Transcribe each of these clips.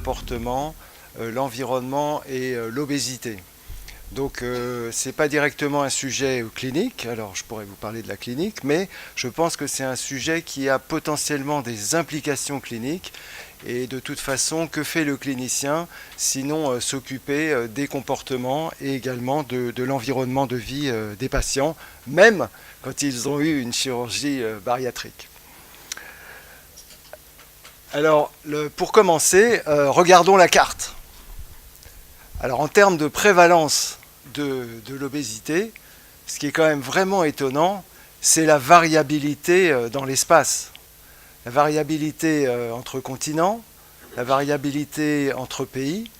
comportements, l'environnement et l'obésité. Donc ce n'est pas directement un sujet clinique, alors je pourrais vous parler de la clinique, mais je pense que c'est un sujet qui a potentiellement des implications cliniques. Et de toute façon, que fait le clinicien sinon s'occuper des comportements et également de l'environnement de vie des patients, même quand ils ont eu une chirurgie bariatrique. Alors, pour commencer, regardons la carte. Alors, en termes de prévalence de l'obésité, ce qui est quand même vraiment étonnant, c'est la variabilité dans l'espace. La variabilité entre continents, la variabilité entre pays,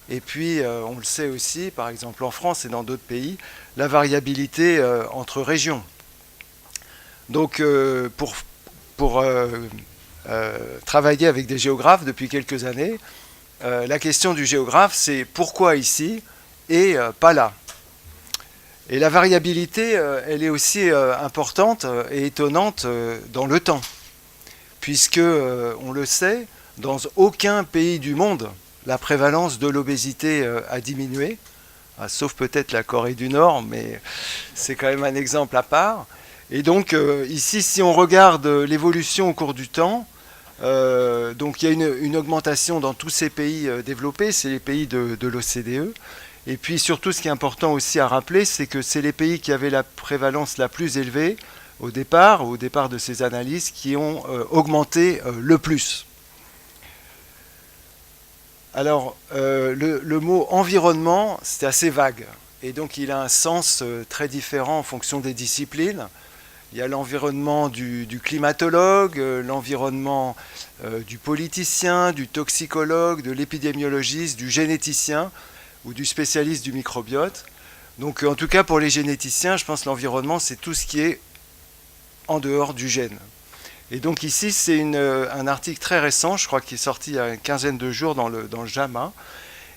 et puis on le sait aussi, par exemple en France et dans d'autres pays, la variabilité entre régions. Donc pour travailler avec des géographes depuis quelques années, la question du géographe, c'est pourquoi ici et pas là. Et la variabilité, elle est aussi importante et étonnante dans le temps, puisque, on le sait, dans aucun pays du monde, la prévalence de l'obésité a diminué, sauf peut-être la Corée du Nord, mais c'est quand même un exemple à part. Et donc ici, si on regarde l'évolution au cours du temps, donc il y a une augmentation dans tous ces pays développés, c'est les pays de l'OCDE. Et puis surtout, ce qui est important aussi à rappeler, c'est que c'est les pays qui avaient la prévalence la plus élevée au départ de ces analyses, qui ont augmenté le plus. Alors, le mot environnement, c'est assez vague, et donc il a un sens très différent en fonction des disciplines. Il y a l'environnement du climatologue, l'environnement du politicien, du toxicologue, de l'épidémiologiste, du généticien ou du spécialiste du microbiote. Donc en tout cas pour les généticiens, je pense que l'environnement, c'est tout ce qui est en dehors du gène. Et donc ici, c'est un article très récent, je crois qu'il est sorti il y a une quinzaine de jours dans le JAMA,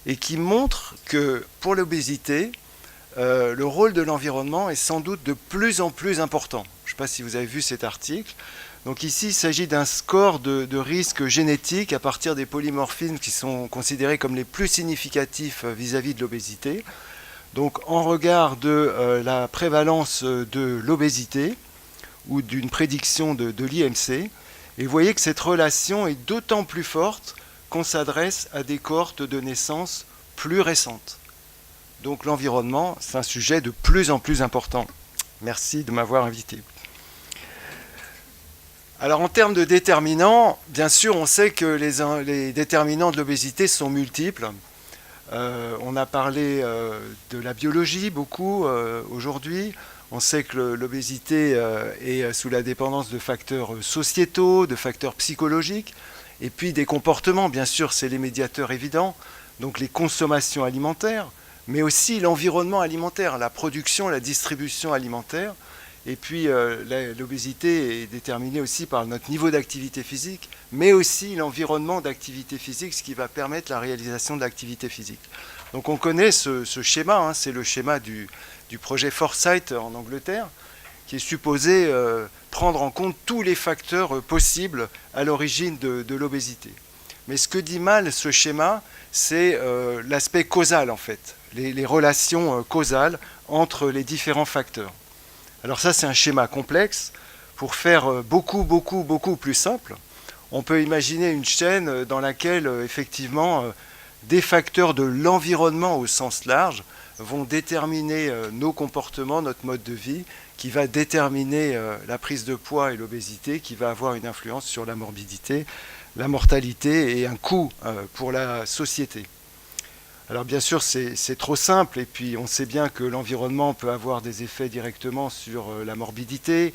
et qui montre que pour l'obésité, le rôle de l'environnement est sans doute de plus en plus important. Je ne sais pas si vous avez vu cet article. Donc ici, il s'agit d'un score de risque génétique à partir des polymorphismes qui sont considérés comme les plus significatifs vis-à-vis de l'obésité. Donc en regard de la prévalence de l'obésité ou d'une prédiction de l'IMC, et vous voyez que cette relation est d'autant plus forte qu'on s'adresse à des cohortes de naissance plus récentes. Donc l'environnement, c'est un sujet de plus en plus important. Merci de m'avoir invité. Alors en termes de déterminants, bien sûr, on sait que les déterminants de l'obésité sont multiples. On a parlé de la biologie beaucoup aujourd'hui. On sait que l'obésité est sous la dépendance de facteurs sociétaux, de facteurs psychologiques, et puis des comportements, bien sûr, c'est les médiateurs évidents, donc les consommations alimentaires, mais aussi l'environnement alimentaire, la production, la distribution alimentaire. Et puis l'obésité est déterminée aussi par notre niveau d'activité physique, mais aussi l'environnement d'activité physique, ce qui va permettre la réalisation de l'activité physique. Donc on connaît ce schéma, hein, c'est le schéma du projet Foresight en Angleterre, qui est supposé prendre en compte tous les facteurs possibles à l'origine de l'obésité. Mais ce que dit mal ce schéma, c'est l'aspect causal en fait, les relations causales entre les différents facteurs. Alors ça, c'est un schéma complexe. Pour faire beaucoup plus simple, on peut imaginer une chaîne dans laquelle, effectivement, des facteurs de l'environnement au sens large vont déterminer nos comportements, notre mode de vie, qui va déterminer la prise de poids et l'obésité, qui va avoir une influence sur la morbidité, la mortalité et un coût pour la société. Alors bien sûr, c'est trop simple, et puis on sait bien que l'environnement peut avoir des effets directement sur la morbidité,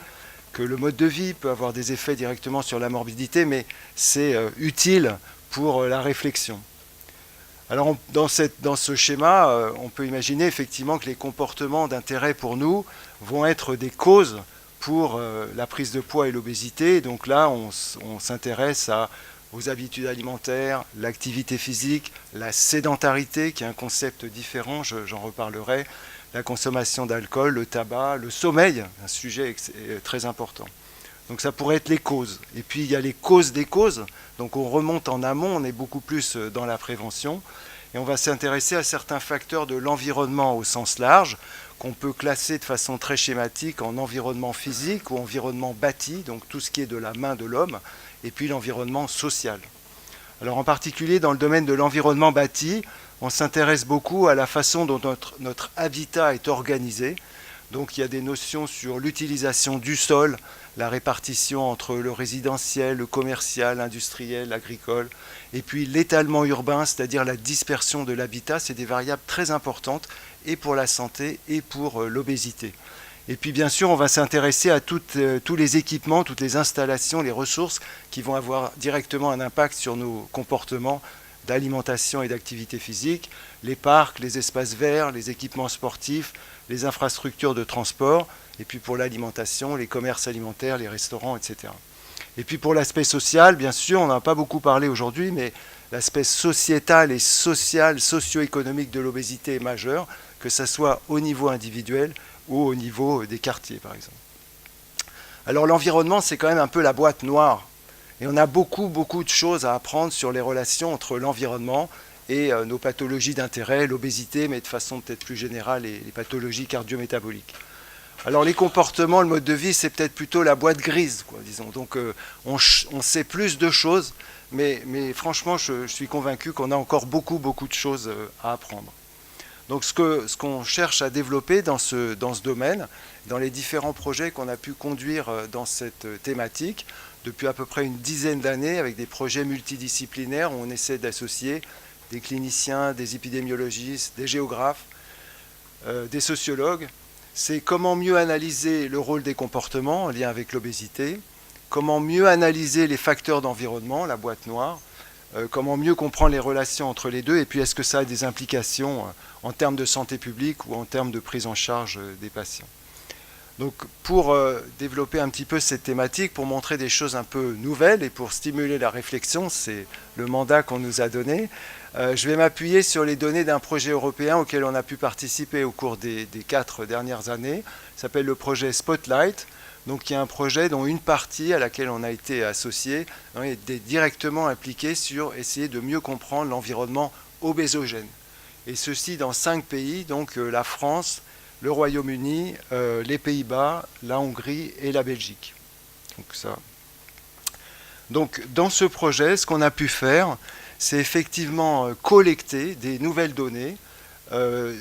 que le mode de vie peut avoir des effets directement sur la morbidité, mais c'est utile pour la réflexion. Alors dans ce schéma, on peut imaginer effectivement que les comportements d'intérêt pour nous vont être des causes pour la prise de poids et l'obésité. Donc là, on s'intéresse aux habitudes alimentaires, l'activité physique, la sédentarité, qui est un concept différent, j'en reparlerai, la consommation d'alcool, le tabac, le sommeil, un sujet très important. Donc ça pourrait être les causes. Et puis il y a les causes des causes. Donc on remonte en amont, on est beaucoup plus dans la prévention. Et on va s'intéresser à certains facteurs de l'environnement au sens large, qu'on peut classer de façon très schématique en environnement physique ou environnement bâti, donc tout ce qui est de la main de l'homme, et puis l'environnement social. Alors en particulier dans le domaine de l'environnement bâti, on s'intéresse beaucoup à la façon dont notre habitat est organisé. Donc il y a des notions sur l'utilisation du sol, la répartition entre le résidentiel, le commercial, l'industriel, l'agricole, et puis l'étalement urbain, c'est-à-dire la dispersion de l'habitat. C'est des variables très importantes et pour la santé et pour l'obésité. Et puis bien sûr, on va s'intéresser à tous les équipements, toutes les installations, les ressources qui vont avoir directement un impact sur nos comportements d'alimentation et d'activité physique, les parcs, les espaces verts, les équipements sportifs, les infrastructures de transport, et puis pour l'alimentation, les commerces alimentaires, les restaurants, etc. Et puis pour l'aspect social, bien sûr, on n'en a pas beaucoup parlé aujourd'hui, mais l'aspect sociétal et social, socio-économique de l'obésité est majeur, que ce soit au niveau individuel ou au niveau des quartiers, par exemple. Alors l'environnement, c'est quand même un peu la boîte noire. Et on a beaucoup de choses à apprendre sur les relations entre l'environnement et nos pathologies d'intérêt, l'obésité, mais de façon peut-être plus générale, les pathologies cardio-métaboliques. Alors les comportements, le mode de vie, c'est peut-être plutôt la boîte grise, quoi, disons. Donc on sait plus de choses, mais franchement, je suis convaincu qu'on a encore beaucoup de choses à apprendre. Donc ce qu'on cherche à développer dans ce domaine, dans les différents projets qu'on a pu conduire dans cette thématique, depuis à peu près une dizaine d'années, avec des projets multidisciplinaires où on essaie d'associer des cliniciens, des épidémiologistes, des géographes, des sociologues, c'est comment mieux analyser le rôle des comportements en lien avec l'obésité, comment mieux analyser les facteurs d'environnement, la boîte noire, comment mieux comprendre les relations entre les deux, et puis est-ce que ça a des implications en termes de santé publique ou en termes de prise en charge des patients. Donc pour développer un petit peu cette thématique, pour montrer des choses un peu nouvelles et pour stimuler la réflexion, c'est le mandat qu'on nous a donné, je vais m'appuyer sur les données d'un projet européen auquel on a pu participer au cours des 4 dernières années. Ça s'appelle le projet Spotlight. Donc il y a un projet dont une partie à laquelle on a été associé est directement impliquée sur essayer de mieux comprendre l'environnement obésogène. Et ceci dans 5 pays, donc la France, le Royaume-Uni, les Pays-Bas, la Hongrie et la Belgique. Donc dans ce projet, ce qu'on a pu faire, c'est effectivement collecter des nouvelles données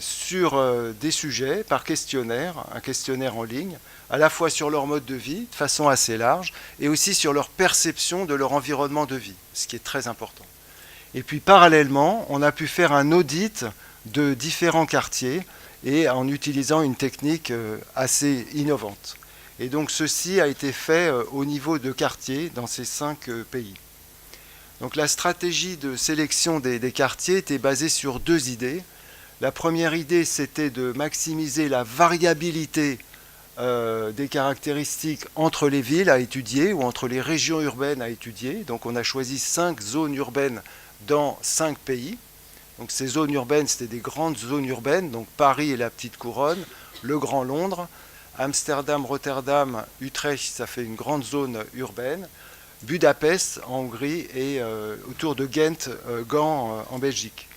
sur des sujets par questionnaire, un questionnaire en ligne, à la fois sur leur mode de vie, de façon assez large, et aussi sur leur perception de leur environnement de vie, ce qui est très important. Et puis parallèlement, on a pu faire un audit de différents quartiers, et en utilisant une technique assez innovante. Et donc ceci a été fait au niveau de quartiers dans ces 5 pays. Donc la stratégie de sélection des quartiers était basée sur 2 idées. La première idée, c'était de maximiser la variabilité des caractéristiques entre les villes à étudier ou entre les régions urbaines à étudier. Donc on a choisi 5 zones urbaines dans 5 pays. Donc ces zones urbaines, c'était des grandes zones urbaines, donc Paris et la Petite Couronne, le Grand Londres, Amsterdam, Rotterdam, Utrecht, ça fait une grande zone urbaine, Budapest en Hongrie et autour de Ghent, Gand en Belgique.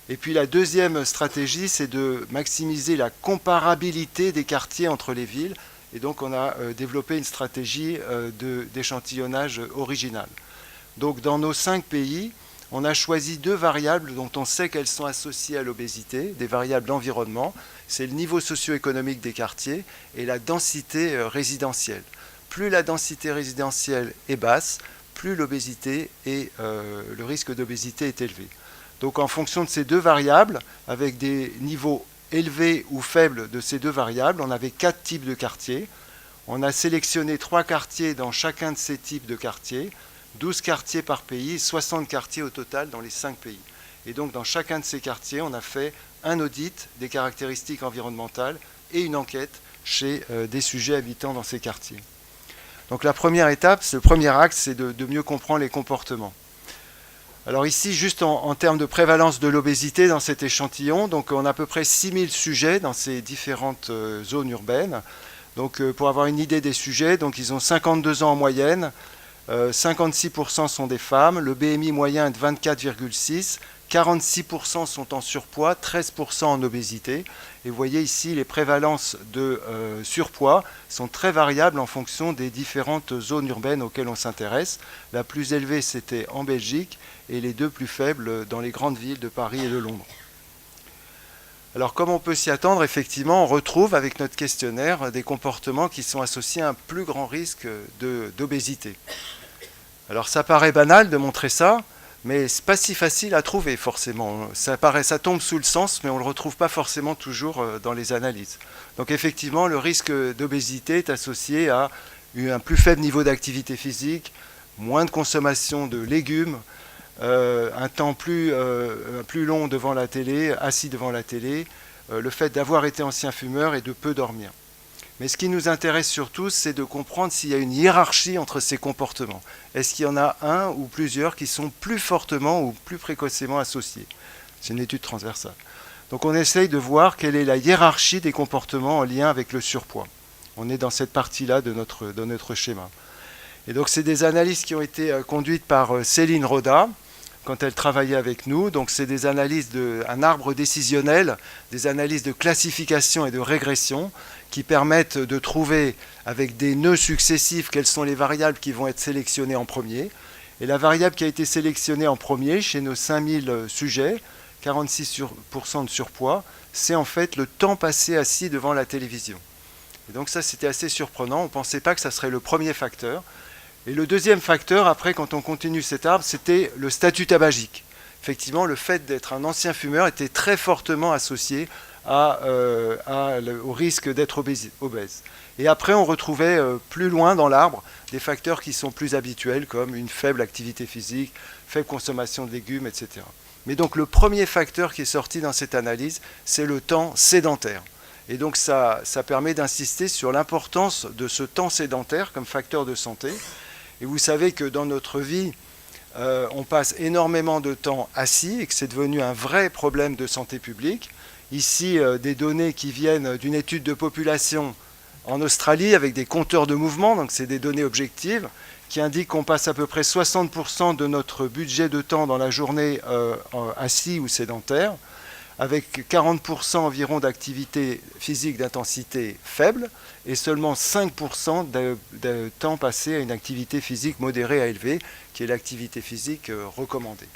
Et puis la deuxième stratégie, c'est de maximiser la comparabilité des quartiers entre les villes. Et donc on a développé une stratégie d'échantillonnage original. Donc dans nos 5 pays, on a choisi 2 variables dont on sait qu'elles sont associées à l'obésité, des variables d'environnement. C'est le niveau socio-économique des quartiers et la densité résidentielle. Plus la densité résidentielle est basse, plus l'obésité et le risque d'obésité est élevé. Donc en fonction de ces 2 variables, avec des niveaux élevés ou faibles de ces 2 variables, on avait 4 types de quartiers. On a sélectionné 3 quartiers dans chacun de ces types de quartiers, 12 quartiers par pays, 60 quartiers au total dans les 5 pays. Et donc dans chacun de ces quartiers, on a fait un audit des caractéristiques environnementales et une enquête chez des sujets habitant dans ces quartiers. Donc la première étape, le premier axe, c'est de mieux comprendre les comportements. Alors ici, juste en termes de prévalence de l'obésité dans cet échantillon, donc on a à peu près 6000 sujets dans ces différentes zones urbaines. Donc pour avoir une idée des sujets, donc ils ont 52 ans en moyenne, 56% sont des femmes, le BMI moyen est de 24,6, 46% sont en surpoids, 13% en obésité. Et vous voyez ici, les prévalences de surpoids sont très variables en fonction des différentes zones urbaines auxquelles on s'intéresse. La plus élevée, c'était en Belgique, et les deux plus faibles dans les grandes villes de Paris et de Londres. Alors comme on peut s'y attendre, effectivement, on retrouve avec notre questionnaire des comportements qui sont associés à un plus grand risque d'obésité. Alors ça paraît banal de montrer ça, mais c'est pas si facile à trouver forcément. Ça tombe sous le sens, mais on ne le retrouve pas forcément toujours dans les analyses. Donc effectivement, le risque d'obésité est associé à un plus faible niveau d'activité physique, moins de consommation de légumes, un temps plus long devant la télé, assis devant la télé, le fait d'avoir été ancien fumeur et de peu dormir. Mais ce qui nous intéresse surtout, c'est de comprendre s'il y a une hiérarchie entre ces comportements. Est-ce qu'il y en a un ou plusieurs qui sont plus fortement ou plus précocement associés? C'est une étude transversale. Donc on essaye de voir quelle est la hiérarchie des comportements en lien avec le surpoids. On est dans cette partie-là de notre schéma. Et donc c'est des analyses qui ont été conduites par Céline Roda, quand elle travaillait avec nous. Donc c'est des analyses d'un arbre décisionnel, des analyses de classification et de régression qui permettent de trouver avec des nœuds successifs quelles sont les variables qui vont être sélectionnées en premier. Et la variable qui a été sélectionnée en premier chez nos 5000 sujets, 46% de surpoids, c'est en fait le temps passé assis devant la télévision. Et donc ça c'était assez surprenant, on ne pensait pas que ça serait le premier facteur. Et le deuxième facteur, après, quand on continue cet arbre, c'était le statut tabagique. Effectivement, le fait d'être un ancien fumeur était très fortement associé au risque d'être obèse. Et après, on retrouvait plus loin dans l'arbre des facteurs qui sont plus habituels, comme une faible activité physique, faible consommation de légumes, etc. Mais donc le premier facteur qui est sorti dans cette analyse, c'est le temps sédentaire. Et donc ça permet d'insister sur l'importance de ce temps sédentaire comme facteur de santé. Et vous savez que dans notre vie, on passe énormément de temps assis et que c'est devenu un vrai problème de santé publique. Ici, des données qui viennent d'une étude de population en Australie avec des compteurs de mouvement, donc c'est des données objectives, qui indiquent qu'on passe à peu près 60% de notre budget de temps dans la journée assis ou sédentaire, avec 40% environ d'activité physique d'intensité faible et seulement 5% de temps passé à une activité physique modérée à élevée, qui est l'activité physique recommandée.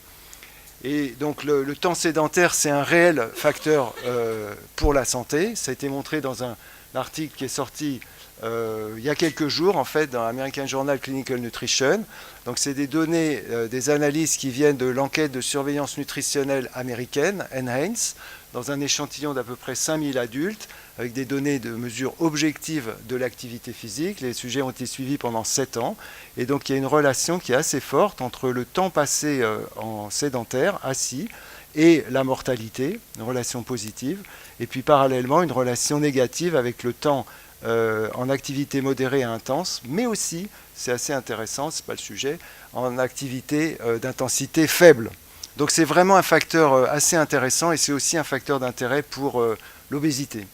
Et donc le temps sédentaire, c'est un réel facteur pour la santé. Ça a été montré dans un article qui est sorti il y a quelques jours, en fait, dans American Journal Clinical Nutrition. Donc c'est des données, des analyses qui viennent de l'enquête de surveillance nutritionnelle américaine, NHANES, dans un échantillon d'à peu près 5000 adultes, avec des données de mesure objective de l'activité physique. Les sujets ont été suivis pendant 7 ans. Et donc il y a une relation qui est assez forte entre le temps passé en sédentaire, assis, et la mortalité, une relation positive. Et puis parallèlement, une relation négative avec le temps en activité modérée et intense, mais aussi, c'est assez intéressant, ce n'est pas le sujet, en activité d'intensité faible. Donc c'est vraiment un facteur assez intéressant et c'est aussi un facteur d'intérêt pour l'obésité.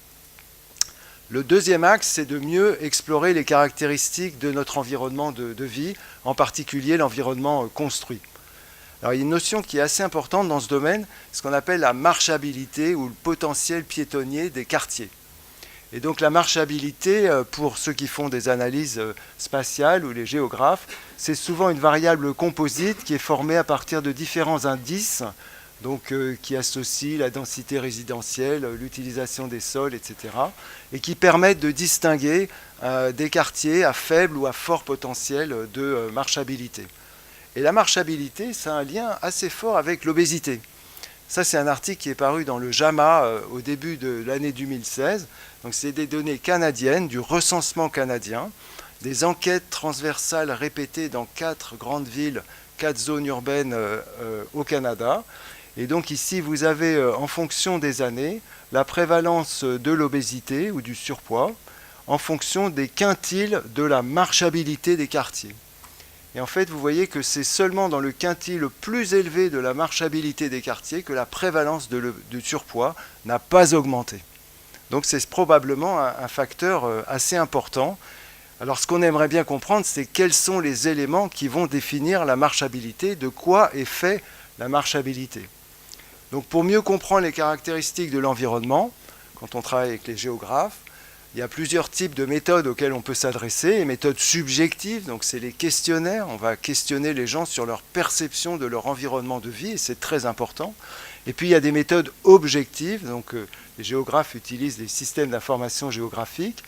Le deuxième axe, c'est de mieux explorer les caractéristiques de notre environnement de vie, en particulier l'environnement construit. Alors il y a une notion qui est assez importante dans ce domaine, ce qu'on appelle la marchabilité ou le potentiel piétonnier des quartiers. Et donc la marchabilité, pour ceux qui font des analyses spatiales ou les géographes, c'est souvent une variable composite qui est formée à partir de différents indices, donc, qui associent la densité résidentielle, l'utilisation des sols, etc., et qui permettent de distinguer des quartiers à faible ou à fort potentiel de marchabilité. Et la marchabilité, c'est un lien assez fort avec l'obésité. Ça, c'est un article qui est paru dans le JAMA au début de l'année 2016. Donc, c'est des données canadiennes, du recensement canadien, des enquêtes transversales répétées dans 4 grandes villes, 4 zones urbaines au Canada. Et donc ici, vous avez, en fonction des années, la prévalence de l'obésité ou du surpoids en fonction des quintiles de la marchabilité des quartiers. Et en fait, vous voyez que c'est seulement dans le quintile le plus élevé de la marchabilité des quartiers que la prévalence du surpoids n'a pas augmenté. Donc c'est probablement un facteur assez important. Alors ce qu'on aimerait bien comprendre, c'est quels sont les éléments qui vont définir la marchabilité, de quoi est fait la marchabilité. Donc pour mieux comprendre les caractéristiques de l'environnement, quand on travaille avec les géographes, il y a plusieurs types de méthodes auxquelles on peut s'adresser. Les méthodes subjectives, donc c'est les questionnaires. On va questionner les gens sur leur perception de leur environnement de vie, et c'est très important. Et puis il y a des méthodes objectives, donc les géographes utilisent des systèmes d'information géographique,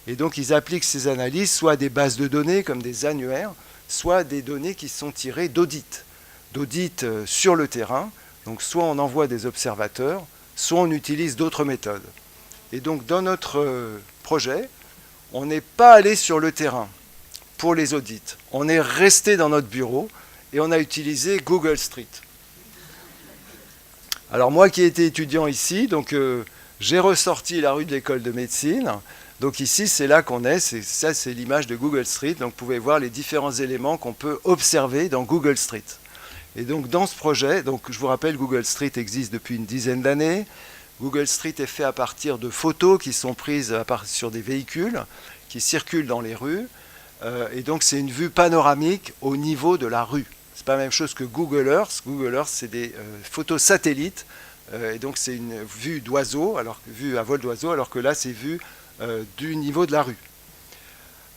et donc ils appliquent ces analyses soit à des bases de données comme des annuaires, soit à des données qui sont tirées d'audits sur le terrain. Donc soit on envoie des observateurs, soit on utilise d'autres méthodes. Et donc dans notre projet, on n'est pas allé sur le terrain pour les audits. On est resté dans notre bureau et on a utilisé Google Street. Alors moi qui ai été étudiant ici, donc j'ai ressorti la rue de l'école de médecine. Donc ici c'est là qu'on est, ça c'est l'image de Google Street. Donc vous pouvez voir les différents éléments qu'on peut observer dans Google Street. Et donc dans ce projet, donc je vous rappelle, Google Street existe depuis une dizaine d'années. Google Street est fait à partir de photos qui sont prises sur des véhicules qui circulent dans les rues. Et donc c'est une vue panoramique au niveau de la rue. Ce n'est pas la même chose que Google Earth. Google Earth, c'est des photos satellites. Et donc c'est une vue d'oiseau, vue à vol d'oiseau, alors que là c'est vue du niveau de la rue.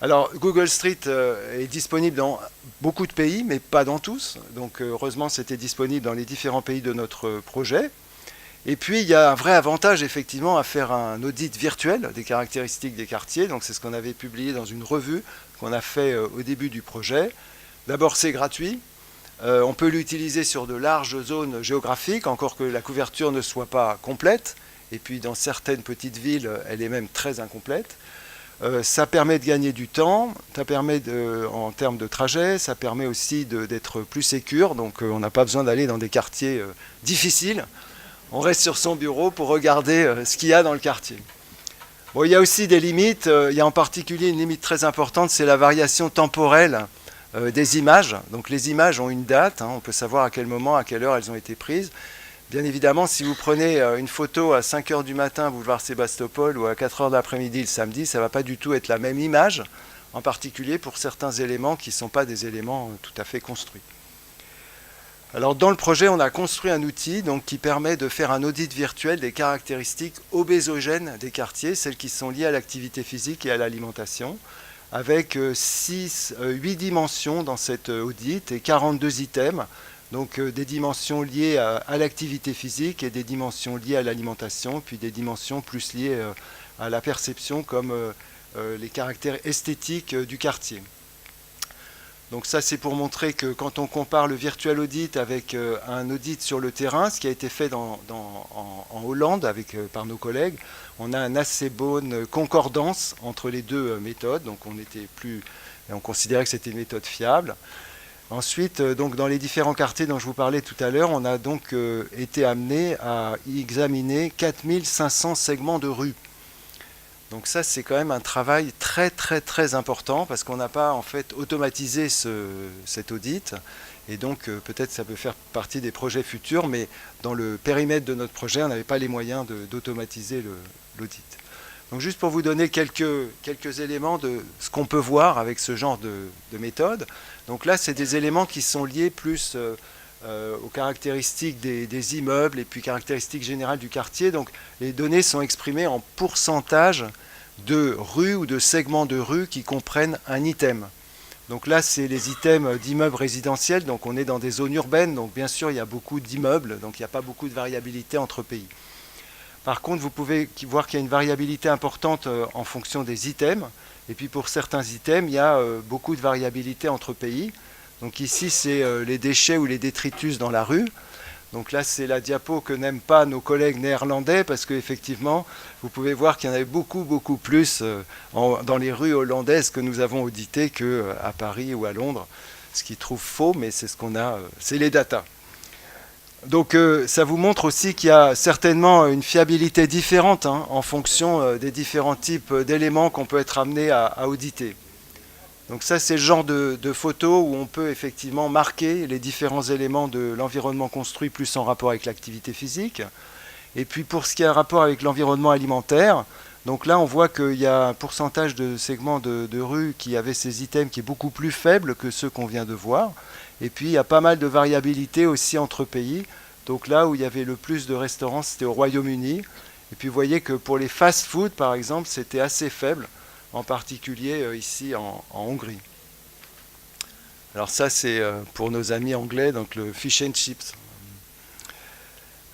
Alors Google Street est disponible dans beaucoup de pays, mais pas dans tous. Donc heureusement c'était disponible dans les différents pays de notre projet. Et puis, il y a un vrai avantage, effectivement, à faire un audit virtuel des caractéristiques des quartiers. Donc, c'est ce qu'on avait publié dans une revue qu'on a fait au début du projet. D'abord, c'est gratuit. On peut l'utiliser sur de larges zones géographiques, encore que la couverture ne soit pas complète. Et puis, dans certaines petites villes, elle est même très incomplète. Ça permet de gagner du temps, ça permet en termes de trajet, ça permet aussi d'être plus sécure. Donc, on n'a pas besoin d'aller dans des quartiers difficiles. On reste sur son bureau pour regarder ce qu'il y a dans le quartier. Bon, il y a aussi des limites. Il y a en particulier une limite très importante, c'est la variation temporelle des images. Donc les images ont une date, on peut savoir à quel moment, à quelle heure elles ont été prises. Bien évidemment, si vous prenez une photo à 5 h du matin, boulevard Sébastopol, ou à 4 h de l'après-midi le samedi, ça ne va pas du tout être la même image, en particulier pour certains éléments qui ne sont pas des éléments tout à fait construits. Alors dans le projet, on a construit un outil qui permet de faire un audit virtuel des caractéristiques obésogènes des quartiers, celles qui sont liées à l'activité physique et à l'alimentation, avec 8 dimensions dans cet audit et 42 items, donc des dimensions liées à l'activité physique et des dimensions liées à l'alimentation, puis des dimensions plus liées à la perception comme les caractères esthétiques du quartier. Donc ça, c'est pour montrer que quand on compare le virtual audit avec un audit sur le terrain, ce qui a été fait en Hollande par nos collègues, on a une assez bonne concordance entre les deux méthodes. Donc on considérait que c'était une méthode fiable. Ensuite, donc dans les différents quartiers dont je vous parlais tout à l'heure, on a donc été amené à examiner 4500 segments de rue. Donc ça, c'est quand même un travail très très très important parce qu'on n'a pas en fait automatisé cet audit. Et donc peut-être ça peut faire partie des projets futurs, mais dans le périmètre de notre projet, on n'avait pas les moyens d'automatiser l'audit. Donc juste pour vous donner quelques éléments de ce qu'on peut voir avec ce genre de méthode. Donc là, c'est des éléments qui sont liés plus aux caractéristiques des immeubles et puis caractéristiques générales du quartier. Donc les données sont exprimées en pourcentage de rues ou de segments de rues qui comprennent un item. Donc là, c'est les items d'immeubles résidentiels, donc on est dans des zones urbaines, donc bien sûr, il y a beaucoup d'immeubles, donc il n'y a pas beaucoup de variabilité entre pays. Par contre, vous pouvez voir qu'il y a une variabilité importante en fonction des items, et puis pour certains items, il y a beaucoup de variabilité entre pays. Donc ici, c'est les déchets ou les détritus dans la rue. Donc là, c'est la diapo que n'aiment pas nos collègues néerlandais, parce qu'effectivement, vous pouvez voir qu'il y en avait beaucoup, beaucoup plus dans les rues hollandaises que nous avons auditées qu'à Paris ou à Londres, ce qui trouve faux, mais c'est ce qu'on a, c'est les datas. Donc ça vous montre aussi qu'il y a certainement une fiabilité différente en fonction des différents types d'éléments qu'on peut être amené à auditer. Donc ça, c'est le genre de photo où on peut effectivement marquer les différents éléments de l'environnement construit plus en rapport avec l'activité physique. Et puis pour ce qui a un rapport avec l'environnement alimentaire, donc là on voit qu'il y a un pourcentage de segments de rue qui avaient ces items qui est beaucoup plus faible que ceux qu'on vient de voir. Et puis il y a pas mal de variabilité aussi entre pays. Donc là où il y avait le plus de restaurants, c'était au Royaume-Uni. Et puis vous voyez que pour les fast-food, par exemple, c'était assez faible, en particulier ici en Hongrie. Alors ça, c'est pour nos amis anglais, donc le fish and chips.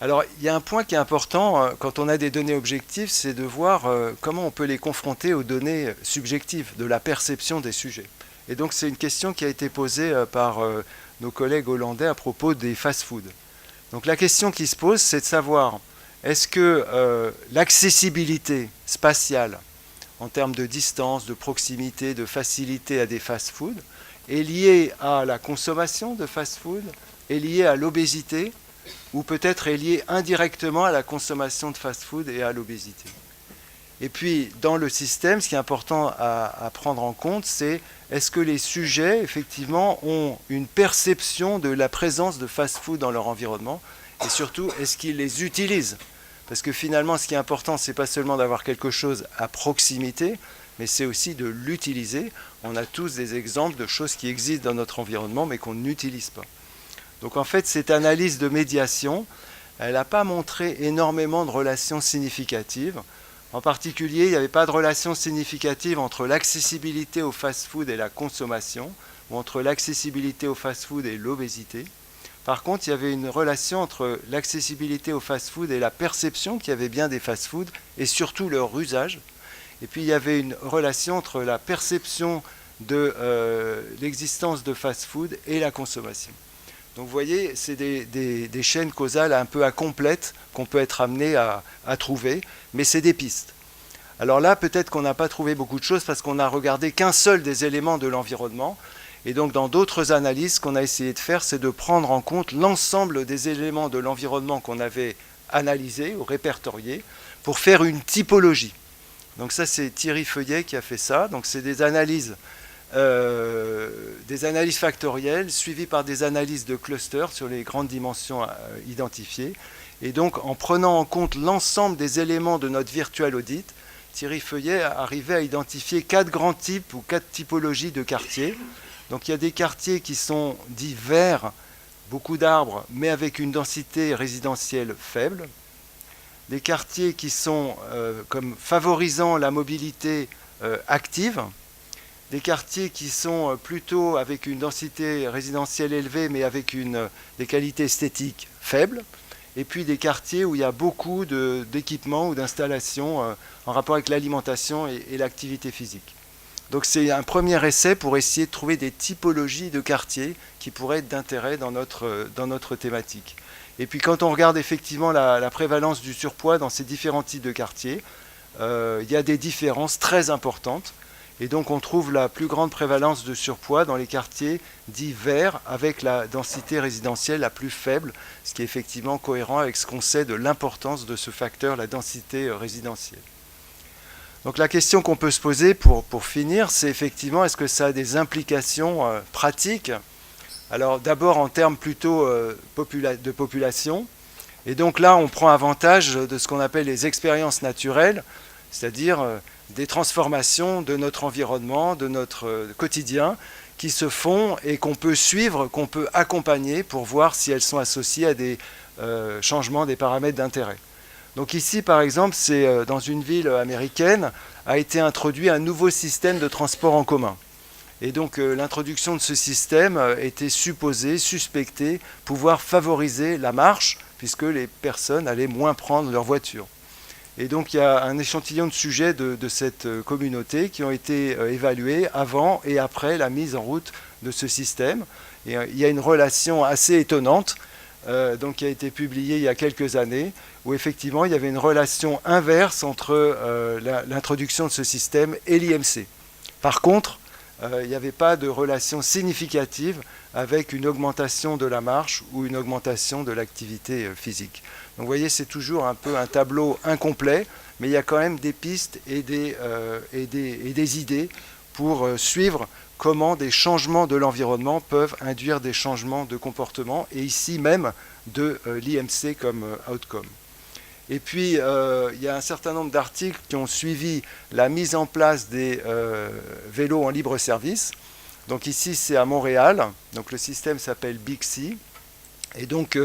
Alors il y a un point qui est important quand on a des données objectives, c'est de voir comment on peut les confronter aux données subjectives, de la perception des sujets. Et donc c'est une question qui a été posée par nos collègues hollandais à propos des fast-food. Donc la question qui se pose, c'est de savoir est-ce que l'accessibilité spatiale en termes de distance, de proximité, de facilité à des fast-food est liée à la consommation de fast-food, est liée à l'obésité ou peut-être est liée indirectement à la consommation de fast-food et à l'obésité. Et puis dans le système, ce qui est important à prendre en compte, c'est est-ce que les sujets effectivement ont une perception de la présence de fast-food dans leur environnement et surtout est-ce qu'ils les utilisent? Parce que finalement, ce qui est important, ce n'est pas seulement d'avoir quelque chose à proximité, mais c'est aussi de l'utiliser. On a tous des exemples de choses qui existent dans notre environnement, mais qu'on n'utilise pas. Donc en fait, cette analyse de médiation, elle n'a pas montré énormément de relations significatives. En particulier, il n'y avait pas de relation significative entre l'accessibilité au fast-food et la consommation, ou entre l'accessibilité au fast-food et l'obésité. Par contre, il y avait une relation entre l'accessibilité au fast-food et la perception qu'il y avait bien des fast-food et surtout leur usage. Et puis il y avait une relation entre la perception de l'existence de fast-food et la consommation. Donc vous voyez, c'est des chaînes causales un peu incomplètes qu'on peut être amené à trouver, mais c'est des pistes. Alors là, peut-être qu'on n'a pas trouvé beaucoup de choses parce qu'on n'a regardé qu'un seul des éléments de l'environnement. Et donc dans d'autres analyses, ce qu'on a essayé de faire, c'est de prendre en compte l'ensemble des éléments de l'environnement qu'on avait analysés ou répertoriés pour faire une typologie. Donc ça, c'est Thierry Feuillet qui a fait ça. Donc c'est des analyses factorielles suivies par des analyses de clusters sur les grandes dimensions identifiées. Et donc en prenant en compte l'ensemble des éléments de notre virtual audit, Thierry Feuillet arrivait à identifier 4 grands types ou 4 typologies de quartiers. Donc il y a des quartiers qui sont dits verts, beaucoup d'arbres, mais avec une densité résidentielle faible. Des quartiers qui sont comme favorisant la mobilité active. Des quartiers qui sont plutôt avec une densité résidentielle élevée, mais avec des qualités esthétiques faibles. Et puis des quartiers où il y a beaucoup d'équipements ou d'installations en rapport avec l'alimentation et l'activité physique. Donc c'est un premier essai pour essayer de trouver des typologies de quartiers qui pourraient être d'intérêt dans notre thématique. Et puis quand on regarde effectivement la prévalence du surpoids dans ces différents types de quartiers, il y a des différences très importantes. Et donc on trouve la plus grande prévalence de surpoids dans les quartiers dits verts avec la densité résidentielle la plus faible, ce qui est effectivement cohérent avec ce qu'on sait de l'importance de ce facteur, la densité résidentielle. Donc la question qu'on peut se poser pour finir, c'est effectivement est-ce que ça a des implications pratiques? Alors d'abord en termes plutôt de population. Et donc là on prend avantage de ce qu'on appelle les expériences naturelles, c'est-à-dire des transformations de notre environnement, de notre quotidien, qui se font et qu'on peut suivre, qu'on peut accompagner pour voir si elles sont associées à des changements des paramètres d'intérêt. Donc ici, par exemple, c'est dans une ville américaine, a été introduit un nouveau système de transport en commun. Et donc l'introduction de ce système était supposée, suspectée, pouvoir favoriser la marche, puisque les personnes allaient moins prendre leur voiture. Et donc il y a un échantillon de sujets de cette communauté qui ont été évalués avant et après la mise en route de ce système. Et il y a une relation assez étonnante donc, qui a été publiée il y a quelques années, où effectivement il y avait une relation inverse entre l'introduction de ce système et l'IMC. Par contre, il n'y avait pas de relation significative avec une augmentation de la marche ou une augmentation de l'activité physique. Donc vous voyez, c'est toujours un peu un tableau incomplet, mais il y a quand même des pistes et des idées pour suivre comment des changements de l'environnement peuvent induire des changements de comportement, et ici même de l'IMC comme outcome. Et puis, il y a un certain nombre d'articles qui ont suivi la mise en place des vélos en libre service. Donc ici, c'est à Montréal. Donc le système s'appelle Bixi. Et donc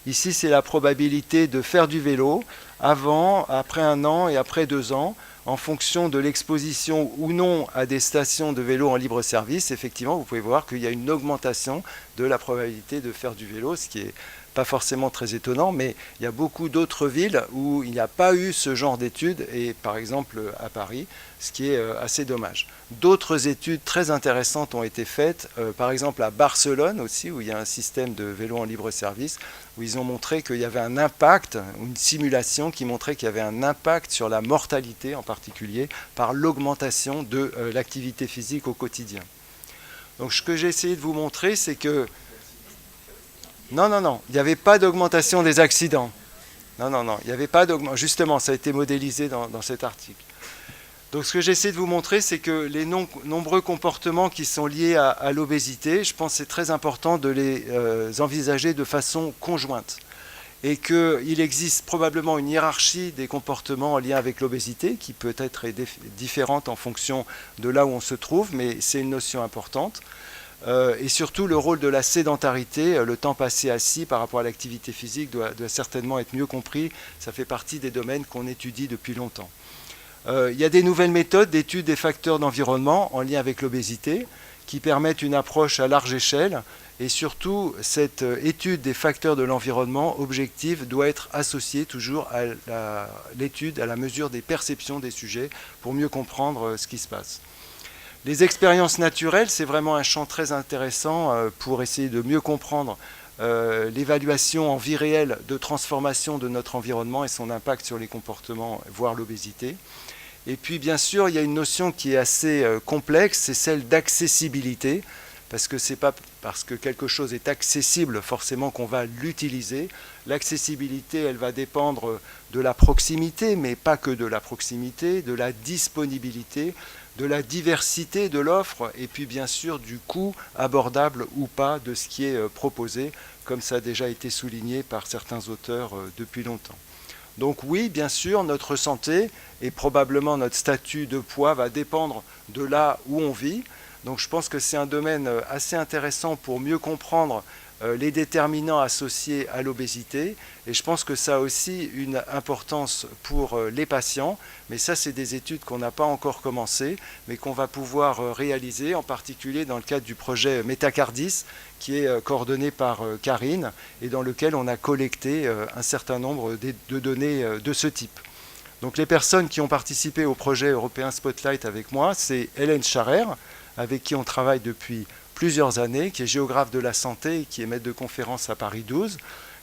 ici, c'est la probabilité de faire du vélo avant, après 1 an et après 2 ans, en fonction de l'exposition ou non à des stations de vélo en libre service. Effectivement, vous pouvez voir qu'il y a une augmentation de la probabilité de faire du vélo, ce qui est pas forcément très étonnant, mais il y a beaucoup d'autres villes où il n'y a pas eu ce genre d'études, et par exemple à Paris, ce qui est assez dommage. D'autres études très intéressantes ont été faites, par exemple à Barcelone aussi, où il y a un système de vélo en libre service, où ils ont montré qu'il y avait un impact, une simulation qui montrait qu'il y avait un impact sur la mortalité en particulier, par l'augmentation de l'activité physique au quotidien. Donc ce que j'ai essayé de vous montrer, c'est que non, non, non, il n'y avait pas d'augmentation des accidents. Non, non, non, il n'y avait pas d'augmentation. Justement, ça a été modélisé dans cet article. Donc ce que j'essaie de vous montrer, c'est que les nombreux comportements qui sont liés à l'obésité, je pense que c'est très important de les envisager de façon conjointe. Et qu'il existe probablement une hiérarchie des comportements en lien avec l'obésité, qui peut être différente en fonction de là où on se trouve, mais c'est une notion importante. Et surtout, le rôle de la sédentarité, le temps passé assis par rapport à l'activité physique doit certainement être mieux compris. Ça fait partie des domaines qu'on étudie depuis longtemps. Il y a des nouvelles méthodes d'étude des facteurs d'environnement en lien avec l'obésité qui permettent une approche à large échelle. Et surtout, cette étude des facteurs de l'environnement objective doit être associée toujours à l'étude, à la mesure des perceptions des sujets pour mieux comprendre ce qui se passe. Les expériences naturelles, c'est vraiment un champ très intéressant pour essayer de mieux comprendre l'évaluation en vie réelle de transformation de notre environnement et son impact sur les comportements, voire l'obésité. Et puis bien sûr, il y a une notion qui est assez complexe, c'est celle d'accessibilité, parce que ce n'est pas parce que quelque chose est accessible forcément qu'on va l'utiliser. L'accessibilité, elle va dépendre de la proximité, mais pas que de la proximité, de la disponibilité, de la diversité de l'offre, et puis bien sûr du coût abordable ou pas de ce qui est proposé, comme ça a déjà été souligné par certains auteurs depuis longtemps. Donc oui, bien sûr, notre santé et probablement notre statut de poids va dépendre de là où on vit. Donc je pense que c'est un domaine assez intéressant pour mieux comprendre les déterminants associés à l'obésité. Et je pense que ça a aussi une importance pour les patients. Mais ça, c'est des études qu'on n'a pas encore commencées, mais qu'on va pouvoir réaliser, en particulier dans le cadre du projet Métacardis, qui est coordonné par Karine, et dans lequel on a collecté un certain nombre de données de ce type. Donc les personnes qui ont participé au projet européen Spotlight avec moi, c'est Hélène Scharrer, avec qui on travaille depuis plusieurs années, qui est géographe de la santé et qui est maître de conférence à Paris 12.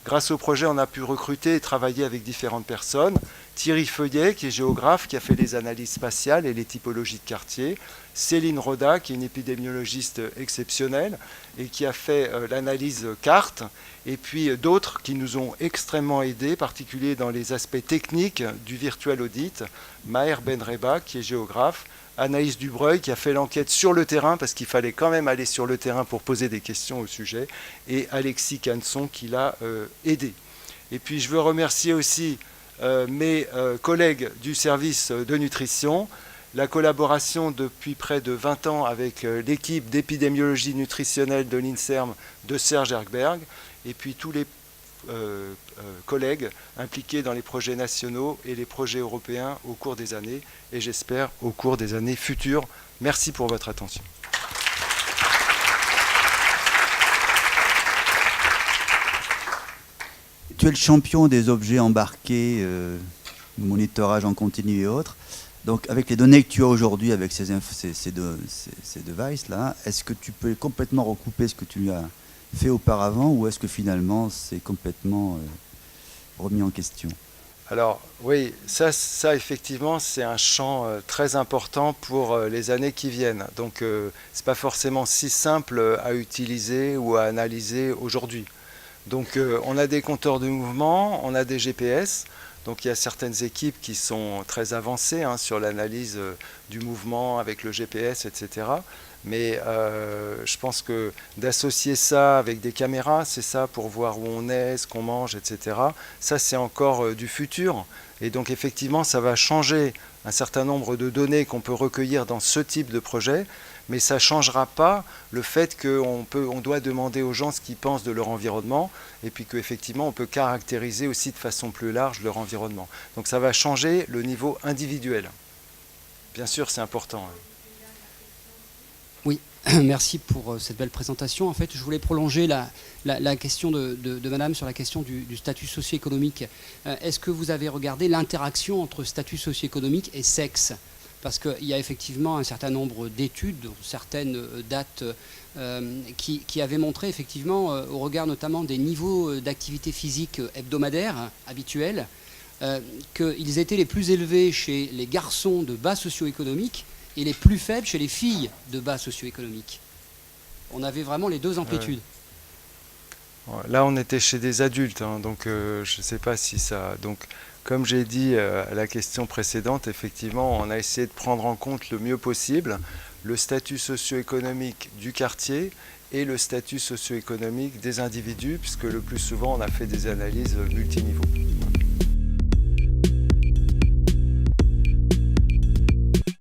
Grâce au projet, on a pu recruter et travailler avec différentes personnes. Thierry Feuillet, qui est géographe, qui a fait les analyses spatiales et les typologies de quartiers. Céline Roda, qui est une épidémiologiste exceptionnelle et qui a fait l'analyse carte. Et puis d'autres qui nous ont extrêmement aidés, particulièrement dans les aspects techniques du virtual audit. Maher Benreba, qui est géographe. Anaïs Dubreuil qui a fait l'enquête sur le terrain parce qu'il fallait quand même aller sur le terrain pour poser des questions au sujet, et Alexis Canson qui l'a aidé. Et puis je veux remercier aussi mes collègues du service de nutrition, la collaboration depuis près de 20 ans avec l'équipe d'épidémiologie nutritionnelle de l'INSERM de Serge Erkberg, et puis tous les collègues impliqués dans les projets nationaux et les projets européens au cours des années, et j'espère au cours des années futures. Merci pour votre attention. Tu es le champion des objets embarqués, monitorage en continu et autres. Donc avec les données que tu as aujourd'hui avec ces devices-là, est-ce que tu peux complètement recouper ce que tu as fait auparavant, ou est-ce que finalement c'est complètement remis en question? Alors oui, ça effectivement c'est un champ très important pour les années qui viennent. Donc c'est pas forcément si simple à utiliser ou à analyser aujourd'hui. Donc on a des compteurs de mouvement, on a des GPS. Donc il y a certaines équipes qui sont très avancées sur l'analyse du mouvement avec le GPS, etc. Mais je pense que d'associer ça avec des caméras, c'est ça pour voir où on est, ce qu'on mange, etc. Ça, c'est encore du futur. Et donc effectivement, ça va changer un certain nombre de données qu'on peut recueillir dans ce type de projet, mais ça ne changera pas le fait qu'on doit demander aux gens ce qu'ils pensent de leur environnement, et puis qu'effectivement, on peut caractériser aussi de façon plus large leur environnement. Donc ça va changer le niveau individuel. Bien sûr, c'est important. Oui, merci pour cette belle présentation. En fait, je voulais prolonger la question de Madame sur la question du statut socio-économique. Est-ce que vous avez regardé l'interaction entre statut socio-économique et sexe ? Parce qu'il y a effectivement un certain nombre d'études, certaines dates, qui avaient montré effectivement, au regard notamment des niveaux d'activité physique hebdomadaires habituels, qu'ils étaient les plus élevés chez les garçons de bas socio-économique et les plus faibles chez les filles de bas socio-économique. On avait vraiment les deux amplitudes. Là, on était chez des adultes, donc je ne sais pas si ça... Donc, comme j'ai dit à la question précédente, effectivement, on a essayé de prendre en compte le mieux possible le statut socio-économique du quartier et le statut socio-économique des individus, puisque le plus souvent, on a fait des analyses multiniveaux.